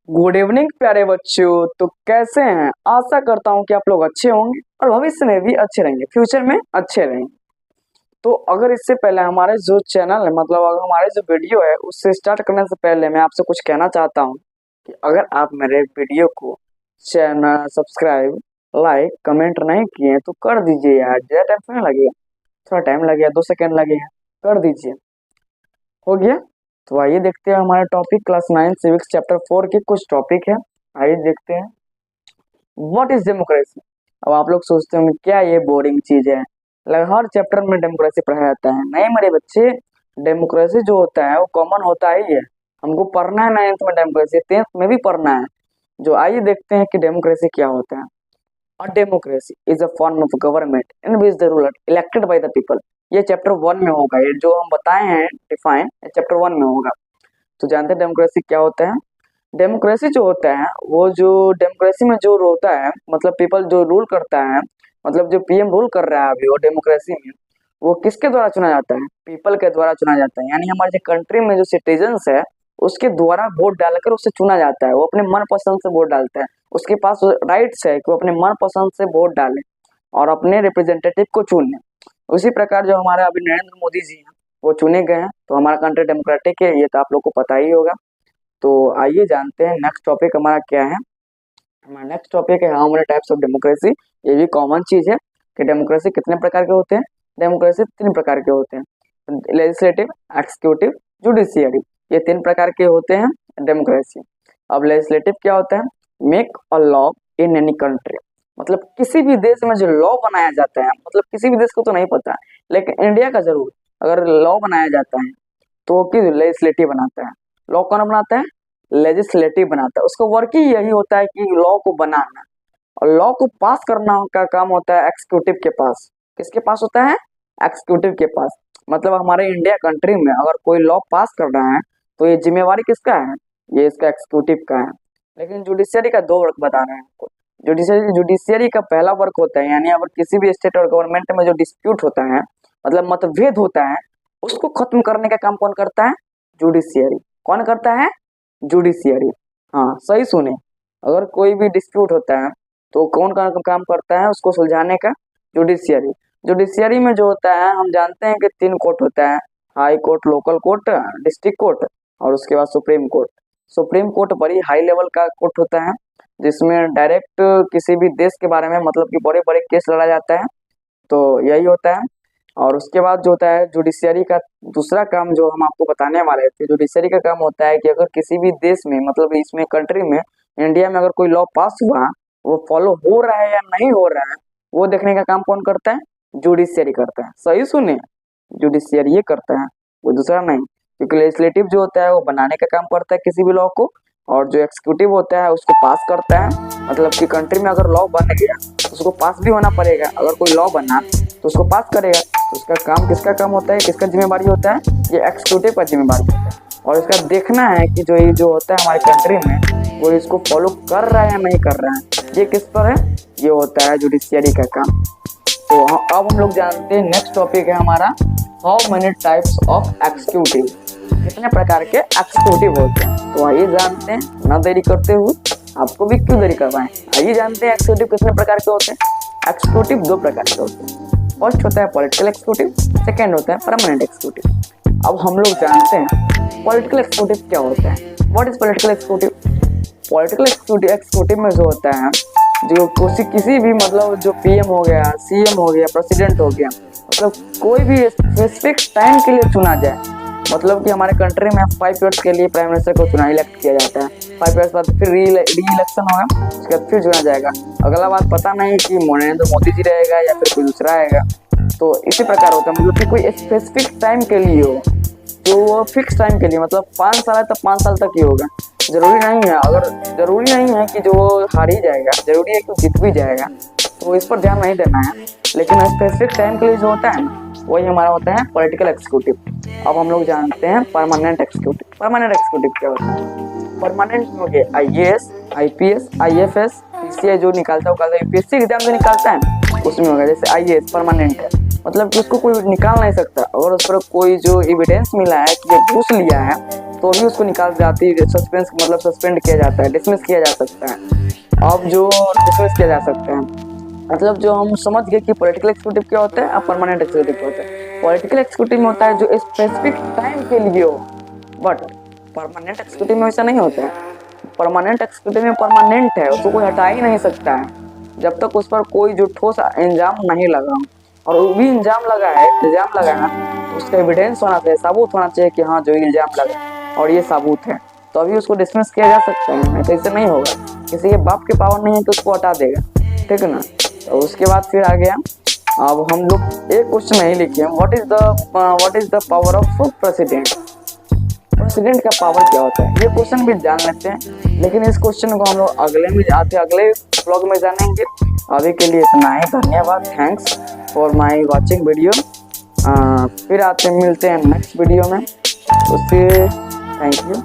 Good evening प्यारे बच्चों। तो कैसे हैं? आशा करता हूं कि आप लोग अच्छे होंगे और भविष्य में भी अच्छे रहेंगे, फ्यूचर में अच्छे रहेंगे। तो अगर इससे पहले हमारे जो चैनल है, मतलब अगर हमारे जो वीडियो है उससे स्टार्ट करने से पहले मैं आपसे कुछ कहना चाहता हूं कि अगर आप मेरे वीडियो को चैनल सब्सक्राइब लाइक कमेंट नहीं किए तो कर दीजिए यार। ज़्यादा टाइम नहीं लगेगा, थोड़ा टाइम लगेगा, 2 सेकेंड लगेगा, कर दीजिए। हो गया? तो आइए देखते हैं हमारा टॉपिक क्लास 9 सिविक्स चैप्टर 4 के कुछ टॉपिक है। आइए देखते हैं। What is democracy. अब आप लोग सोचते होंगे क्या ये बोरिंग चीज है, मतलब हर चैप्टर में डेमोक्रेसी पढ़ाया जाता है। नहीं मेरे बच्चे, डेमोक्रेसी जो होता है वो कॉमन होता ही है। हमको पढ़ना है 9th में डेमोक्रेसी, 10th में भी पढ़ना है। जो आइए देखते हैं कि डेमोक्रेसी क्या होता है। A democracy is a form of government in which the ruler elected by the people। ये चैप्टर 1 में होगा, ये जो हम बताए हैं डिफाइन, ये चैप्टर 1 में होगा। तो जानते हैं डेमोक्रेसी क्या होता है। डेमोक्रेसी जो होता है वो जो डेमोक्रेसी में जो होता है, मतलब पीपल जो रूल करता है, मतलब जो पीएम रूल कर रहा है अभी वो डेमोक्रेसी में, वो किसके द्वारा चुना जाता है? पीपल के द्वारा चुना जाता है। यानी हमारे जो कंट्री में जो सिटीजन्स है उसके द्वारा वोट डालकर उससे चुना जाता है। वो अपने मन पसंद से वोट डालता है, उसके पास राइट्स है कि वो अपने मन पसंद से वोट डाले और अपने रिप्रेजेंटेटिव को चुने। उसी प्रकार जो हमारे अभी नरेंद्र मोदी जी हैं वो चुने गए हैं, तो हमारा कंट्री डेमोक्रेटिक है, ये तो आप लोग को पता ही होगा। तो आइए जानते हैं नेक्स्ट टॉपिक हमारा क्या है। हमारा नेक्स्ट टॉपिक है how many types of democracy. ये भी कॉमन चीज है कि डेमोक्रेसी कितने प्रकार के होते हैं। डेमोक्रेसी 3 प्रकार के होते हैं, लेजिस्लेटिव, एक्सिक्यूटिव, जुडिशियरी। ये 3 प्रकार के होते हैं डेमोक्रेसी। अब लेजिस्लेटिव क्या होता है? Make a law in any country, मतलब किसी भी देश में जो लॉ बनाया जाता है, मतलब किसी भी देश को तो नहीं पता लेकिन इंडिया का जरूर, अगर लॉ बनाया जाता है तो वो किस लेजिस्लेटिव बनाता है। लॉ कौन बनाता है? लेजिस्लेटिव बनाता है। उसका वर्क ही यही होता है कि लॉ को बनाना, और लॉ को पास करना का काम होता है एक्सिक्यूटिव के पास। किसके पास होता है? एक्सिक्यूटिव के पास। मतलब हमारे इंडिया कंट्री में अगर कोई लॉ पास कर रहा है तो ये जिम्मेवारी किसका है? ये इसका एक्सिक्यूटिव का है। लेकिन जुडिशियरी का 2 वर्क बता रहे हैं आपको। जुडिशियरी का पहला वर्क होता है, यानी अगर किसी भी स्टेट और गवर्नमेंट में जो डिस्प्यूट होता है, मतलब मतभेद होता है, उसको खत्म करने का काम कौन करता है? जुडिशियरी। कौन करता है? जुडिशियरी। हाँ सही सुने, अगर कोई भी डिस्प्यूट होता है तो कौन का काम करता है उसको सुलझाने का? जुडिशियरी। जुडिशियरी में जो होता है हम जानते हैं कि 3 कोर्ट होता है, high court, local court, district court, और उसके बाद सुप्रीम कोर्ट। सुप्रीम कोर्ट बड़ी हाई लेवल का कोर्ट होता है जिसमें डायरेक्ट किसी भी देश के बारे में, मतलब कि बड़े बड़े केस लड़ा जाता है, तो यही होता है। और उसके बाद जो होता है जुडिशियरी का दूसरा काम जो हम आपको बताने वाले थे, जुडिशियरी का काम होता है कि अगर किसी भी देश में, मतलब इसमें कंट्री में, इंडिया में अगर कोई लॉ पास हुआ वो फॉलो हो रहा है या नहीं हो रहा है, वो देखने का काम कौन करता है? जुडिशियरी करता है। सही सुने, जुडिशियरी ये करता है, वो दूसरा नहीं। क्योंकि लेजिस्लेटिव जो होता है वो बनाने का काम करता है किसी भी लॉ को, और जो एक्सिक्यूटिव होता है उसको पास करता है। मतलब कि कंट्री में अगर लॉ बन गया तो उसको पास भी होना पड़ेगा। अगर कोई लॉ बना तो उसको पास करेगा, तो उसका काम किसका काम होता है, किसका जिम्मेवारी होता है? ये एक्सिक्यूटिव का जिम्मेवारी होता है। और इसका देखना है कि जो ये जो होता है हमारे कंट्री में वो इसको फॉलो कर रहा है या नहीं कर रहा है, ये किस पर है? ये होता है जुडिशियरी का काम। तो अब हम लोग जानते हैं नेक्स्ट टॉपिक है हमारा how many types of executive. कितने प्रकार के एक्सिक्यूटिव होते हैं। तो आइए जानते हैं, ना देरी करते हुए, आपको भी क्यों देरी करवाएं, आइए जानते हैं एक्सिक्यूटिव कितने प्रकार के होते हैं। एक्सिक्यूटिव 2 प्रकार के होते हैं। फर्स्ट होता है पॉलिटिकल एक्सिक्यूटिव, सेकेंड होता है परमानेंट एक्सिक्यूटिव। अब हम लोग जानते हैं पॉलिटिकल एक्सिक्यूटिव क्या होता है। What is political executive? Political executive में जो होता है, जो किसी भी, मतलब जो पीएम हो गया, सीएम हो गया, प्रेसिडेंट हो गया, मतलब कोई भी स्पेसिफिक टाइम के लिए चुना जाए। मतलब कि हमारे कंट्री में 5 ईयर्स के लिए प्राइम मिनिस्टर को चुना इलेक्ट किया जाता है, 5 ईयर्स बाद फिर री इलेक्शन होगा, उसके बाद फिर चुना जाएगा। अगला बात पता नहीं कि नरेंद्र मोदी जी रहेगा या फिर कोई दूसरा आएगा। तो इसी प्रकार होता है, मतलब कि कोई स्पेसिफिक टाइम के लिए हो, जो वो फिक्स टाइम के लिए, मतलब 5 साल है तो 5 साल तक ही होगा। जरूरी नहीं है, अगर जरूरी नहीं है कि जो वो हार ही जाएगा, जरूरी है कि वो जीत भी जाएगा, तो इस पर ध्यान नहीं देना है। लेकिन स्पेसिफिक टाइम के लिए जो होता है ना, वही हमारा होता है पॉलिटिकल एक्सिक्यूटिव। अब हम लोग जानते हैं परमानेंट एक्सिक्यूटिव। परमानेंट एक्सिक्यूटिव क्या होता है? परमानेंट में हो गया IAS, IPS, IFS, PCI जो निकालता है, यूपीएससी एग्जाम जो निकालता है उसमें होगा। जैसे IAS परमानेंट है, मतलब कि उसको कोई निकाल नहीं सकता। अगर उस पर कोई जो एविडेंस मिला है कि ये घूस लिया है तो भी उसको निकाल जाती है, सस्पेंस मतलब सस्पेंड किया जाता है, डिसमिस किया जा सकता है। अब जो डिसमिस किया जा सकता है मतलब जो हम समझ गए कि पॉलिटिकल एग्जीक्यूटिव क्या होता है और परमानेंट एग्जीक्यूटिव क्या होता है। पॉलिटिकल एग्जीक्यूटिव में होता है जो स्पेसिफिक टाइम के लिए हो, बट परमानेंट एग्जीक्यूटिव में वैसा नहीं होता है। परमानेंट एग्जीक्यूटिव में परमानेंट है, उसको कोई हटा ही नहीं सकता है जब तक उस पर कोई जो ठोस इंजाम नहीं लगा। और वो भी इल्जाम लगा है तो उसका एविडेंस होना चाहिए, सबूत होना चाहिए कि हाँ जो इल्जाम लगा और ये सबूत है, तो अभी उसको डिसमिस किया जा सकता है। नहीं तो इससे नहीं होगा, किसी के बाप के पावर नहीं है तो उसको हटा देगा, ठीक है ना। तो उसके बाद फिर आ गया, अब हम लोग एक क्वेश्चन नहीं लिखे, what is the power of president. President का पावर क्या होता है, ये क्वेश्चन भी जान लेते हैं, लेकिन इस क्वेश्चन को हम लोग अगले ब्लॉग में जानेंगे। अभी के लिए इतना ही, धन्यवाद, thanks for my watching video. फिर मिलते हैं नेक्स्ट वीडियो में, उससे थैंक यू।